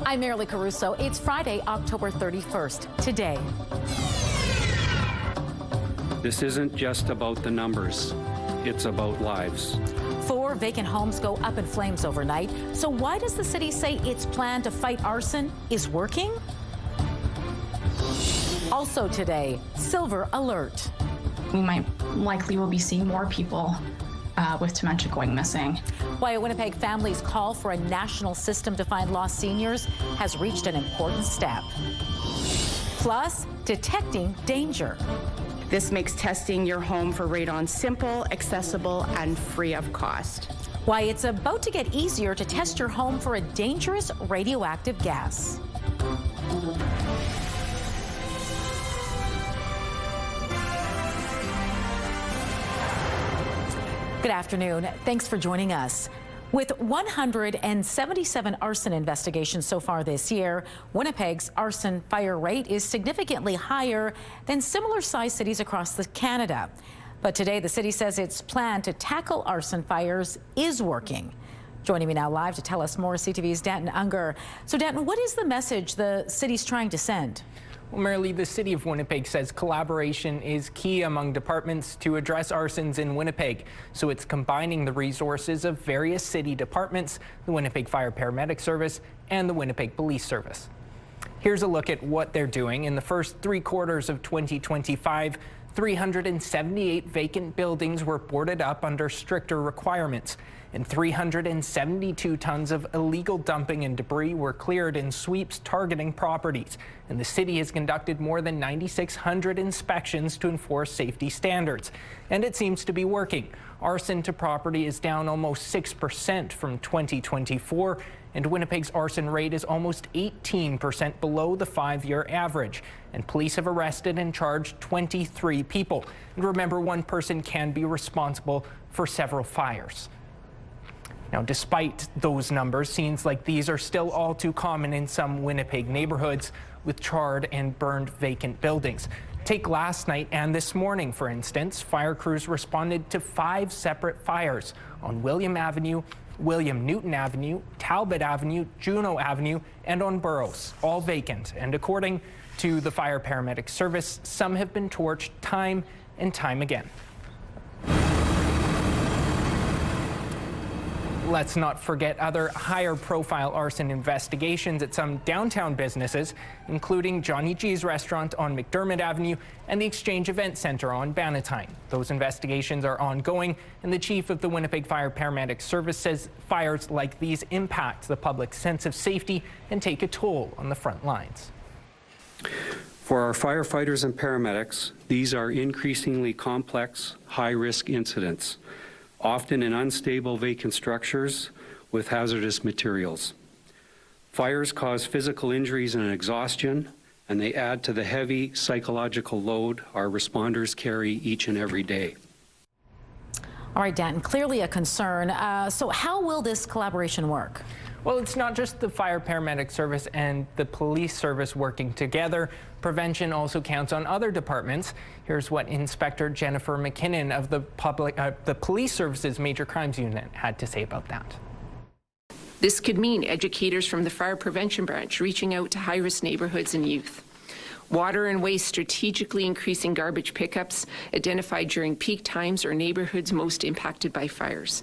I'm Marilee Caruso. It's Friday, October 31st. Today. This isn't just about the numbers. It's about lives. 4 vacant homes go up in flames overnight. So why does the city say its plan to fight arson is working? Also today, silver alert. We likely will be seeing more people with dementia going missing. Why a Winnipeg family's call for a national system to find lost seniors has reached an important step. Plus, detecting danger. This makes testing your home for radon simple, accessible, and free of cost. Why it's about to get easier to test your home for a dangerous radioactive gas. Good afternoon. Thanks for joining us. With 177 arson investigations so far this year, Winnipeg's arson fire rate is significantly higher than similar-sized cities across Canada. But today, the city says its plan to tackle arson fires is working. Joining me now live to tell us more, CTV's Danton Unger. So, Danton, what is the message the city's trying to send? Well, Marilee, the City of Winnipeg says collaboration is key among departments to address arsons in Winnipeg. So it's combining the resources of various city departments, the Winnipeg Fire Paramedic Service and the Winnipeg Police Service. Here's a look at what they're doing. In the first 3 quarters of 2025, 378 vacant buildings were boarded up under stricter requirements, and 372 tons of illegal dumping and debris were cleared in sweeps targeting properties. And the city has conducted more than 9,600 inspections to enforce safety standards. And it seems to be working. Arson to property is down almost 6% from 2024, and Winnipeg's arson rate is almost 18% below the 5-year average. And police have arrested and charged 23 people. And remember, one person can be responsible for several fires. Now, despite those numbers, scenes like these are still all too common in some Winnipeg neighborhoods with charred and burned vacant buildings. Take last night and this morning, for instance. Fire crews responded to 5 separate fires on William Avenue, William Newton Avenue, Talbot Avenue, Juno Avenue, and on Burroughs, all vacant. And according to the Fire Paramedic Service, some have been torched time and time again. Let's not forget other higher-profile arson investigations at some downtown businesses, including Johnny G's restaurant on McDermott Avenue and the Exchange Event Center on Bannatyne. Those investigations are ongoing, and the chief of the Winnipeg Fire Paramedic Service says fires like these impact the public's sense of safety and take a toll on the front lines. For our firefighters and paramedics, these are increasingly complex, high-risk incidents, often in unstable vacant structures with hazardous materials. Fires cause physical injuries and exhaustion, and they add to the heavy psychological load our responders carry each and every day. All right, Danton, clearly a concern. So how will this collaboration work? Well, it's not just the Fire Paramedic Service and the Police Service working together. Prevention also counts on other departments. Here's what Inspector Jennifer McKinnon of the Police Service's Major Crimes Unit had to say about that. This could mean educators from the Fire Prevention Branch reaching out to high-risk neighborhoods and youth. Water and waste strategically increasing garbage pickups identified during peak times or neighborhoods most impacted by fires.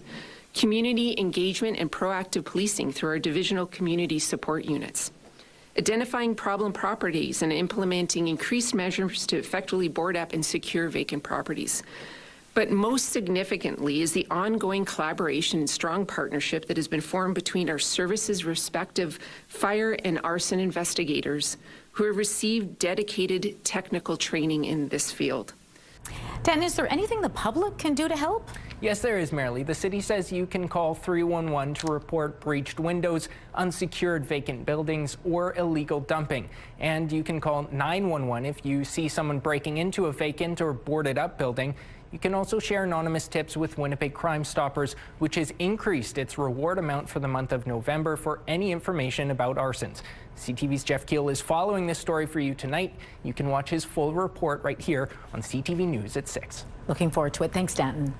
Community engagement and proactive policing through our divisional community support units. Identifying problem properties and implementing increased measures to effectively board up and secure vacant properties. But most significantly is the ongoing collaboration and strong partnership that has been formed between our services' respective fire and arson investigators who have received dedicated technical training in this field. Dan, is there anything the public can do to help? Yes, there is, Marilee. The city says you can call 311 to report breached windows, unsecured vacant buildings, or illegal dumping. And you can call 911 if you see someone breaking into a vacant or boarded up building. You can also share anonymous tips with Winnipeg Crime Stoppers, which has increased its reward amount for the month of November for any information about arsons. CTV's Jeff Keel is following this story for you tonight. You can watch his full report right here on CTV News at 6. Looking forward to it. Thanks, Danton.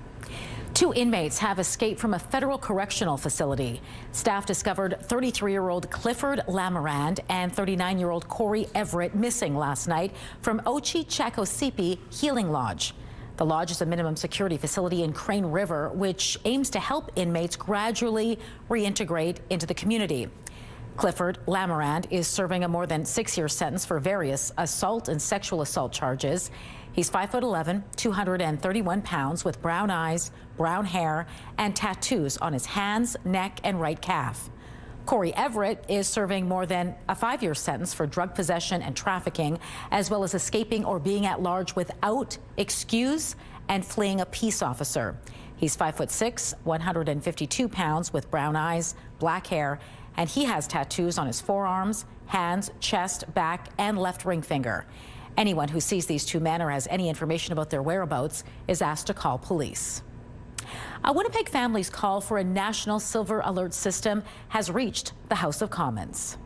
2 inmates have escaped from a federal correctional facility. Staff discovered 33-year-old Clifford Lamarand and 39-year-old Corey Everett missing last night from Ochi Chakosipi Healing Lodge. The lodge is a minimum security facility in Crane River, which aims to help inmates gradually reintegrate into the community. Clifford Lamarand is serving a more than 6-year sentence for various assault and sexual assault charges. He's 5'11", 231 pounds, with brown eyes, brown hair, and tattoos on his hands, neck, and right calf. Corey Everett is serving more than a 5-year sentence for drug possession and trafficking, as well as escaping or being at large without excuse and fleeing a peace officer. He's 5'6", 152 pounds, with brown eyes, black hair, and he has tattoos on his forearms, hands, chest, back, and left ring finger. Anyone who sees these 2 men or has any information about their whereabouts is asked to call police. A Winnipeg family's call for a national silver alert system has reached the House of Commons.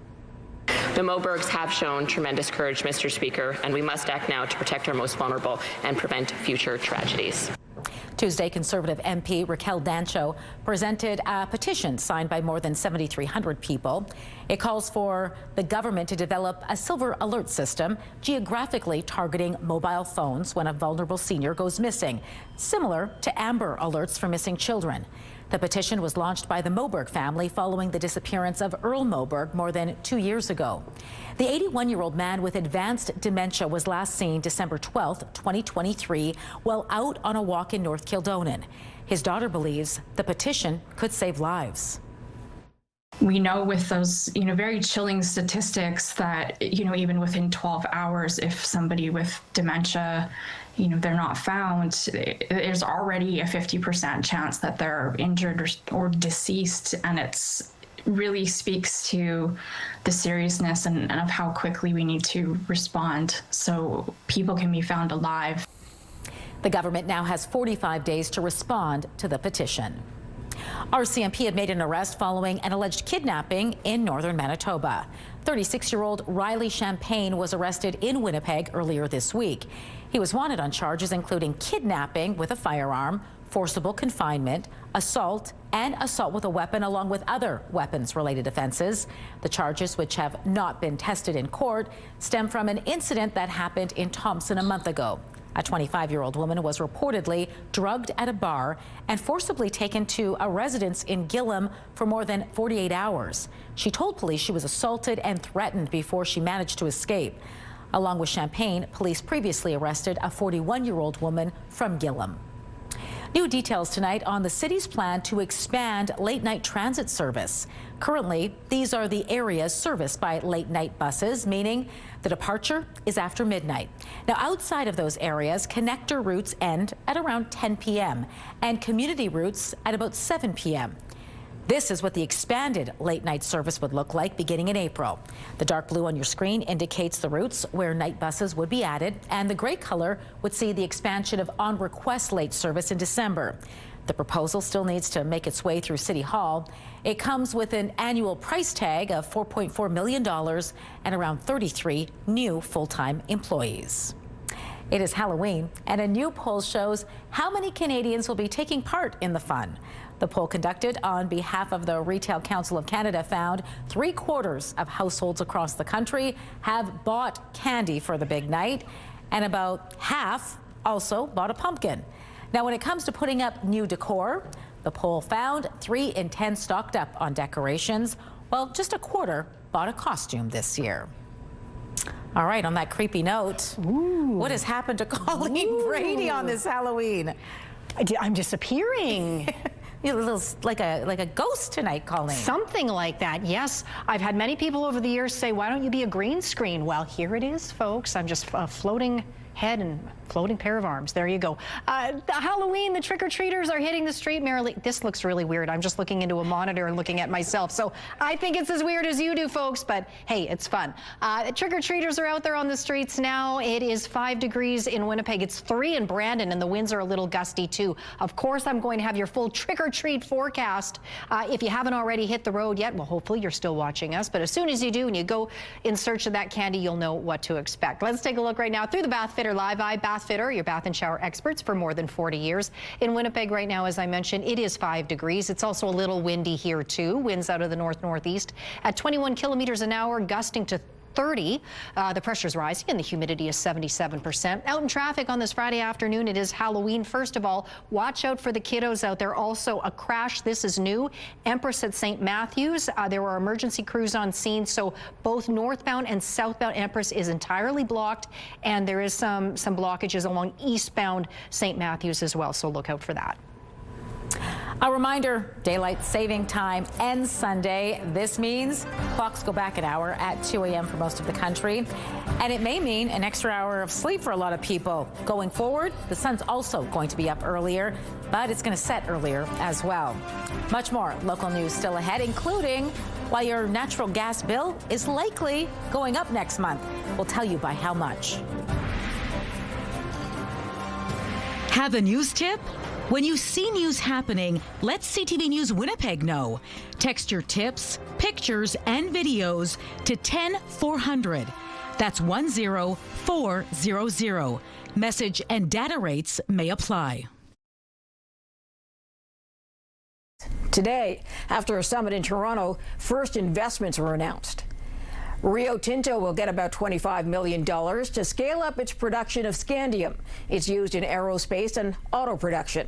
The Mobergs have shown tremendous courage, Mr. Speaker, and we must act now to protect our most vulnerable and prevent future tragedies. Tuesday, Conservative MP Raquel Dancho presented a petition signed by more than 7,300 people. It calls for the government to develop a silver alert system geographically targeting mobile phones when a vulnerable senior goes missing, similar to Amber Alerts for missing children. The petition was launched by the Moberg family following the disappearance of Earl Moberg more than 2 years ago. The 81-year-old man with advanced dementia was last seen December 12, 2023, while out on a walk in North Kildonan. His daughter believes the petition could save lives. We know with those, very chilling statistics that, even within 12 hours, if somebody with dementia, they're not found, there's already a 50% chance that they're injured or deceased. And it's really speaks to the seriousness and of how quickly we need to respond so people can be found alive. The government now has 45 days to respond to the petition. RCMP had made an arrest following an alleged kidnapping in northern Manitoba. 36-year-old Riley Champagne was arrested in Winnipeg earlier this week. He was wanted on charges including kidnapping with a firearm, forcible confinement, assault, and assault with a weapon, along with other weapons-related offenses. The charges, which have not been tested in court, stem from an incident that happened in Thompson a month ago. A 25-year-old woman was reportedly drugged at a bar and forcibly taken to a residence in Gillam for more than 48 hours. She told police she was assaulted and threatened before she managed to escape. Along with Champagne, police previously arrested a 41-year-old woman from Gillam. New details tonight on the city's plan to expand late-night transit service. Currently, these are the areas serviced by late-night buses, meaning the departure is after midnight. Now, outside of those areas, connector routes end at around 10 p.m. and community routes at about 7 p.m. This is what the expanded late-night service would look like beginning in April. The dark blue on your screen indicates the routes where night buses would be added, and the gray color would see the expansion of on-request late service in December. The proposal still needs to make its way through City Hall. It comes with an annual price tag of $4.4 million and around 33 new full-time employees. It is Halloween, and a new poll shows how many Canadians will be taking part in the fun. The poll conducted on behalf of the Retail Council of Canada found 3/4 of households across the country have bought candy for the big night, and about half also bought a pumpkin. Now, when it comes to putting up new decor, the poll found 3 in 10 stocked up on decorations, while just 1/4 bought a costume this year. All right, on that creepy note, what has happened to Colleen Brady on this Halloween? I'm disappearing. You're a little like a ghost tonight, Colleen. Something like that, yes. I've had many people over the years say, why don't you be a green screen? Well, here it is, folks. I'm just a floating head and floating pair of arms. There you go. Halloween, the trick-or-treaters are hitting the street merrily. This looks really weird. I'm just looking into a monitor and looking at myself. So I think it's as weird as you do, folks, but hey, it's fun. Trick-or-treaters are out there on the streets now. It is 5 degrees in Winnipeg. It's 3 in Brandon, and the winds are a little gusty too. Of course, I'm going to have your full trick-or-treat forecast. If you haven't already hit the road yet, well, hopefully you're still watching us. But as soon as you do and you go in search of that candy, you'll know what to expect. Let's take a look right now through the Bath Fitter Live Eye Bath Fitter, your bath and shower experts for more than 40 years. In Winnipeg right now, as I mentioned, it is 5 degrees. It's also a little windy here too. Winds out of the north-northeast at 21 kilometers an hour, gusting to 30. The pressure's rising and the humidity is 77%. Out in traffic on this Friday afternoon, it is Halloween. First of all, watch out for the kiddos out there. Also a crash. This is new. Empress at St. Matthews. There were emergency crews on scene, so both northbound and southbound Empress is entirely blocked, and there is some blockages along eastbound St. Matthews as well, so look out for that. A reminder, daylight saving time ends Sunday. This means clocks go back an hour at 2 a.m. for most of the country. And it may mean an extra hour of sleep for a lot of people. Going forward, the sun's also going to be up earlier, but it's going to set earlier as well. Much more local news still ahead, including why your natural gas bill is likely going up next month. We'll tell you by how much. Have a news tip? When you see news happening, let CTV News Winnipeg know. Text your tips, pictures, and videos to 10400. That's 10400. Message and data rates may apply. Today, after a summit in Toronto, first investments were announced. Rio Tinto will get about $25 million to scale up its production of scandium. It's used in aerospace and auto production.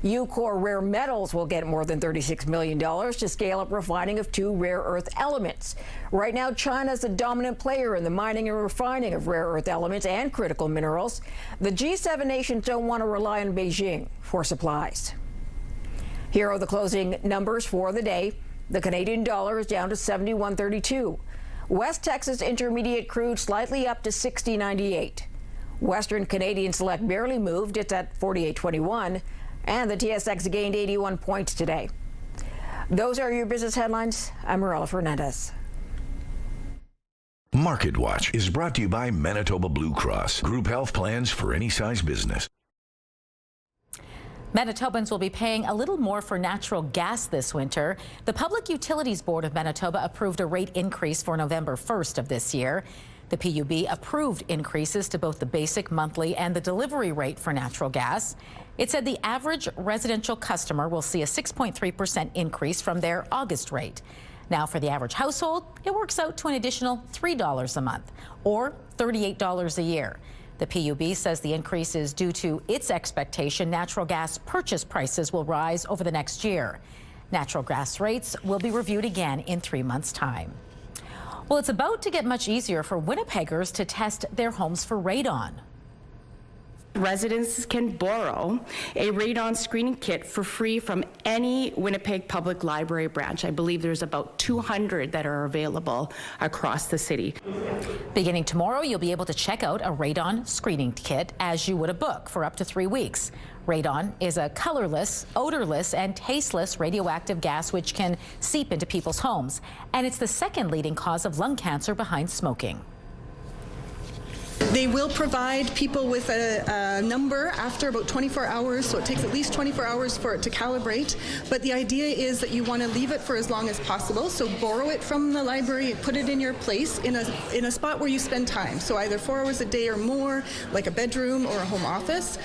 Ucore Rare Metals will get more than $36 million to scale up refining of 2 rare earth elements. Right now, China is the dominant player in the mining and refining of rare earth elements and critical minerals. The G7 nations don't want to rely on Beijing for supplies. Here are the closing numbers for the day. The Canadian dollar is down to 71.32. West Texas Intermediate crude slightly up to 60.98. Western Canadian Select barely moved. It's at 48.21. And the TSX gained 81 points today. Those are your business headlines. I'm Marella Fernandez. Market Watch is brought to you by Manitoba Blue Cross. Group health plans for any size business. Manitobans will be paying a little more for natural gas this winter. The Public Utilities Board of Manitoba approved a rate increase for November 1st of this year. The PUB approved increases to both the basic monthly and the delivery rate for natural gas. It said the average residential customer will see a 6.3% increase from their August rate. Now, for the average household, it works out to an additional $3 a month, or $38 a year. The PUB says the increase is due to its expectation natural gas purchase prices will rise over the next year. Natural gas rates will be reviewed again in 3 months' time. Well, it's about to get much easier for Winnipeggers to test their homes for radon. Residents can borrow a radon screening kit for free from any Winnipeg Public Library branch. I believe there's about 200 that are available across the city. Beginning tomorrow, you'll be able to check out a radon screening kit as you would a book for up to 3 weeks. Radon is a colorless, odorless, and tasteless radioactive gas which can seep into people's homes. And it's the second leading cause of lung cancer behind smoking. They will provide people with a number after about 24 hours, so it takes at least 24 hours for it to calibrate. But the idea is that you want to leave it for as long as possible, so borrow it from the library, put it in your place in a spot where you spend time, so either 4 hours a day or more, like a bedroom or a home office.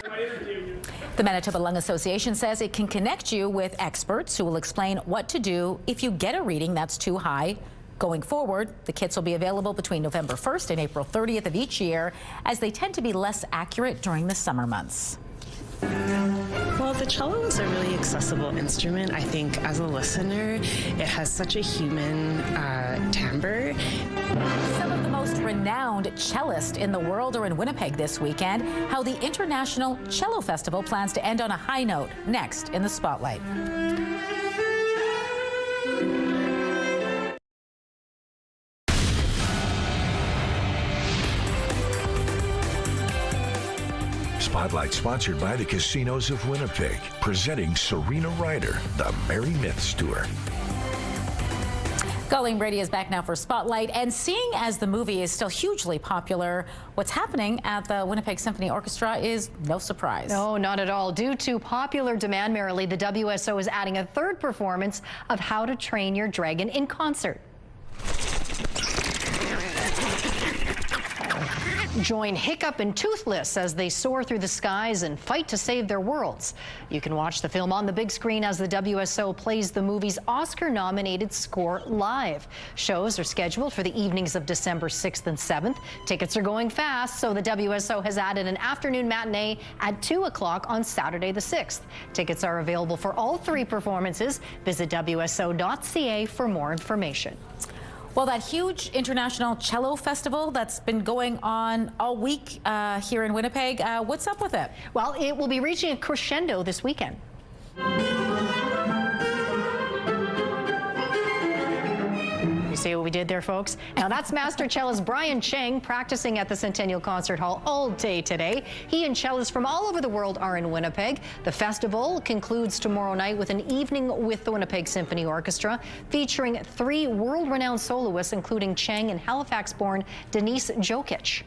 The Manitoba Lung Association says it can connect you with experts who will explain what to do if you get a reading that's too high. Going forward, the kits will be available between November 1st and April 30th of each year, as they tend to be less accurate during the summer months. Well, the cello is a really accessible instrument. I think as a listener, it has such a human timbre. Some of the most renowned cellists in the world are in Winnipeg this weekend. How the International Cello Festival plans to end on a high note. Next in the Spotlight. Spotlight sponsored by the Casinos of Winnipeg, presenting Serena Ryder, the Merry Myths Tour. Colleen Brady is back now for Spotlight, and seeing as the movie is still hugely popular, what's happening at the Winnipeg Symphony Orchestra is no surprise. No, not at all. Due to popular demand, Marilee, the WSO is adding a third performance of How to Train Your Dragon in concert. Join Hiccup and Toothless as they soar through the skies and fight to save their worlds. You can watch the film on the big screen as the WSO plays the movie's Oscar-nominated score live. Shows are scheduled for the evenings of December 6th and 7th. Tickets are going fast, so the WSO has added an afternoon matinee at 2 o'clock on Saturday the 6th. Tickets are available for all 3 performances. Visit WSO.ca for more information. Well, that huge international cello festival that's been going on all week here in Winnipeg, what's up with it? Well, it will be reaching a crescendo this weekend. See what we did there, folks? Now that's master cellist Brian Cheng practicing at the Centennial Concert Hall all day today. He and cellists from all over the world are in Winnipeg. The festival concludes tomorrow night with an evening with the Winnipeg Symphony Orchestra, featuring 3 world-renowned soloists, including Cheng and Halifax-born Denise Jokic.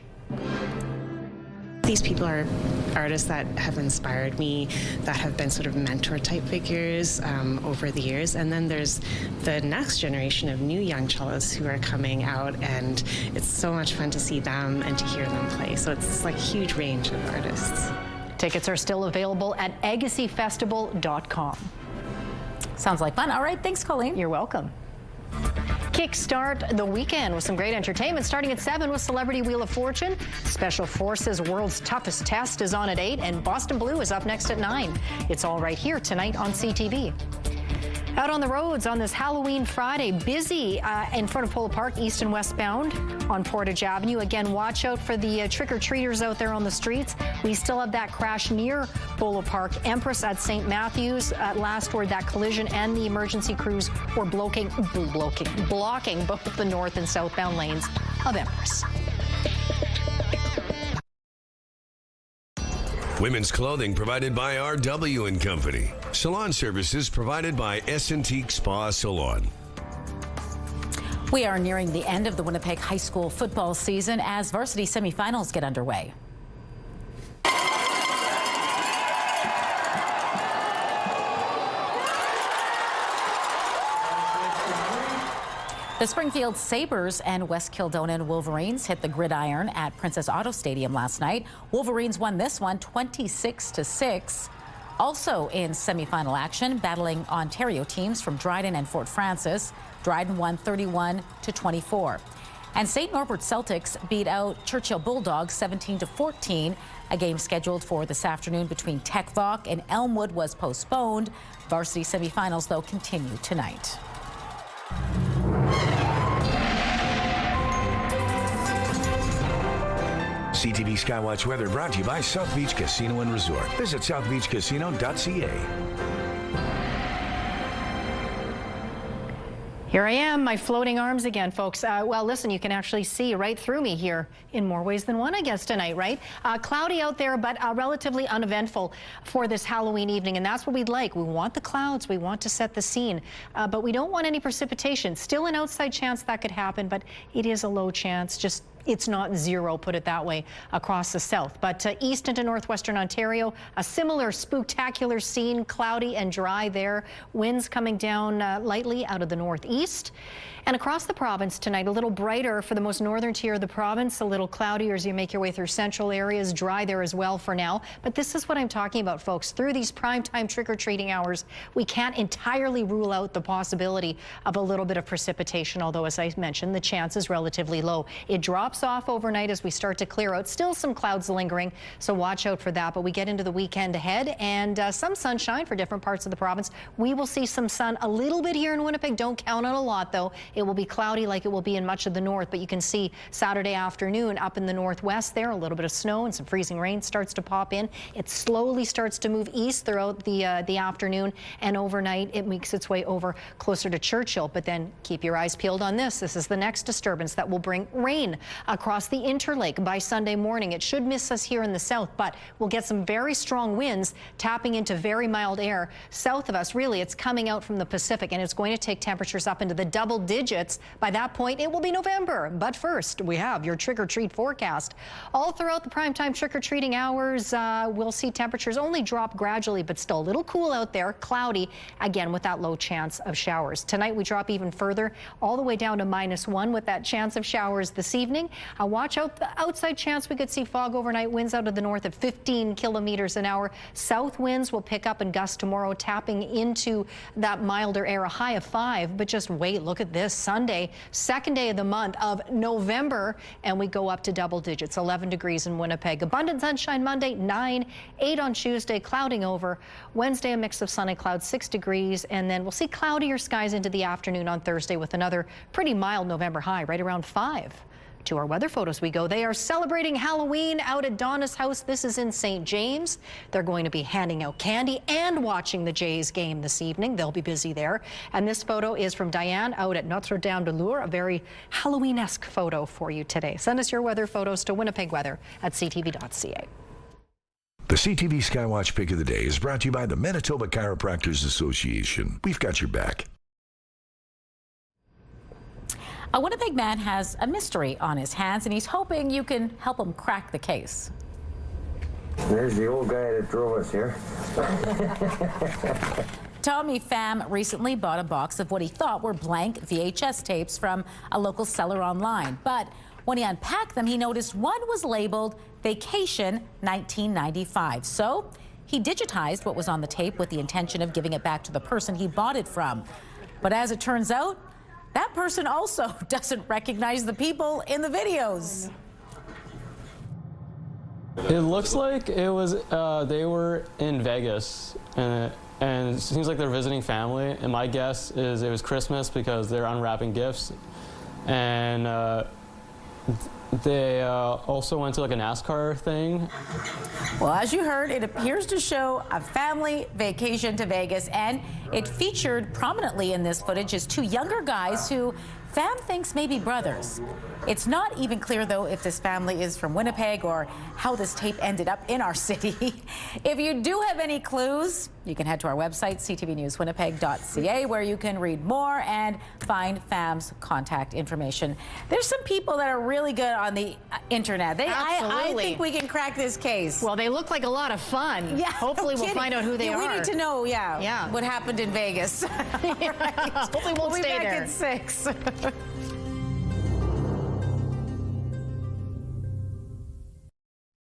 These people are artists that have inspired me, that have been sort of mentor-type figures over the years. And then there's the next generation of new young cellists who are coming out, and it's so much fun to see them and to hear them play. So it's like a huge range of artists. Tickets are still available at agassiefestival.com. Sounds like fun. All right, thanks, Colleen. You're welcome. Kickstart the weekend with some great entertainment starting at 7 with Celebrity Wheel of Fortune. Special Forces World's Toughest Test is on at 8, and Boston Blue is up next at 9. It's all right here tonight on CTV. Out on the roads on this Halloween Friday, busy in front of Polo Park, east and westbound on Portage Avenue. Again, watch out for the trick-or-treaters out there on the streets. We still have that crash near Polo Park. Empress at St. Matthews. At last word, that collision and the emergency crews were blocking both the north and southbound lanes of Empress. Women's clothing provided by R.W. & Company. Salon services provided by S&T Spa Salon. We are nearing the end of the Winnipeg High School football season as varsity semifinals get underway. The Springfield Sabres and West Kildonan Wolverines hit the gridiron at Princess Auto Stadium last night. Wolverines won this one 26-6. Also in semifinal action, battling Ontario teams from Dryden and Fort Francis. Dryden won 31-24. And St. Norbert Celtics beat out Churchill Bulldogs 17-14. A game scheduled for this afternoon between Tech Vaughan and Elmwood was postponed. Varsity semifinals, though, continue tonight. CTV Skywatch weather brought to you by South Beach Casino and Resort. Visit southbeachcasino.ca. Here I am, my floating arms again, folks. Well, listen, you can actually see right through me here in more ways than one, I guess, tonight, right? Cloudy out there, but relatively uneventful for this Halloween evening, and that's what we'd like. We want the clouds, we want to set the scene, but we don't want any precipitation. Still an outside chance that could happen, but it is a low chance. Just it's not zero, put it that way, across the south. But east into northwestern Ontario, a similar spooktacular scene, cloudy and dry there. Winds coming down lightly out of the northeast. And across the province tonight, a little brighter for the most northern tier of the province, a little cloudier as you make your way through central areas, dry there as well for now. But this is what I'm talking about, folks. Through these primetime trick-or-treating hours, we can't entirely rule out the possibility of a little bit of precipitation, although, as I mentioned, the chance is relatively low. It drops off overnight as we start to clear out. Still some clouds lingering, so watch out for that. But we get into the weekend ahead, and some sunshine for different parts of the province. We will see some sun a little bit here in Winnipeg. Don't count on a lot, though. It will be cloudy like it will be in much of the north, but you can see Saturday afternoon up in the northwest there, a little bit of snow and some freezing rain starts to pop in. It slowly starts to move east throughout the afternoon, and overnight it makes its way over closer to Churchill. But then keep your eyes peeled on this. This is the next disturbance that will bring rain across the Interlake by Sunday morning. It should miss us here in the south, but we'll get some very strong winds tapping into very mild air south of us. Really, it's coming out from the Pacific, and it's going to take temperatures up into the double digits. By that point, it will be November. But first, we have your trick-or-treat forecast. All throughout the primetime trick-or-treating hours, we'll see temperatures only drop gradually, but still a little cool out there, cloudy, again with that low chance of showers. Tonight, we drop even further, all the way down to -1 with that chance of showers this evening. Watch out, the outside chance we could see fog overnight, winds out of the north at 15 kilometers an hour. South winds will pick up and gust tomorrow, tapping into that milder air, a high of 5. But just wait, look at this. Sunday, second day of the month of November, and we go up to double digits, 11 degrees in Winnipeg. Abundant sunshine Monday, 9, 8 on Tuesday, clouding over. Wednesday, a mix of sun and clouds, 6 degrees, and then we'll see cloudier skies into the afternoon on Thursday with another pretty mild November high, right around 5. To our weather photos we go. They are celebrating Halloween out at Donna's house. This is in St. James. They're going to be handing out candy and watching the Jays game this evening. They'll be busy there. And this photo is from Diane out at Notre Dame de Lourdes, a very Halloween-esque photo for you today. Send us your weather photos to winnipegweather@ctv.ca. The CTV Skywatch Pick of the Day is brought to you by the Manitoba Chiropractors Association. We've got your back. A Winnipeg man has a mystery on his hands, and he's hoping you can help him crack the case. There's the old guy that drove us here. Tommy Pham recently bought a box of what he thought were blank VHS tapes from a local seller online. But when he unpacked them, he noticed one was labeled Vacation 1995. So he digitized what was on the tape with the intention of giving it back to the person he bought it from. But as it turns out, that person also doesn't recognize the people in the videos. It looks like it was they were in Vegas, and it seems like they're visiting family. And my guess is it was Christmas because they're unwrapping gifts, and they also went to like a NASCAR thing. Well, as you heard, it appears to show a family vacation to Vegas, and it featured prominently in this footage as 2 younger guys who Pham thinks may be brothers. It's not even clear, though, if this family is from Winnipeg or how this tape ended up in our city. If you do have any clues, you can head to our website, ctvnewswinnipeg.ca, where you can read more and find Pham's contact information. There's some people that are really good on the internet. I think we can crack this case. Well, they look like a lot of fun. Yeah, hopefully we'll find out who they are. We need to know, what happened in Vegas. Hopefully we'll stay be back there. at 6.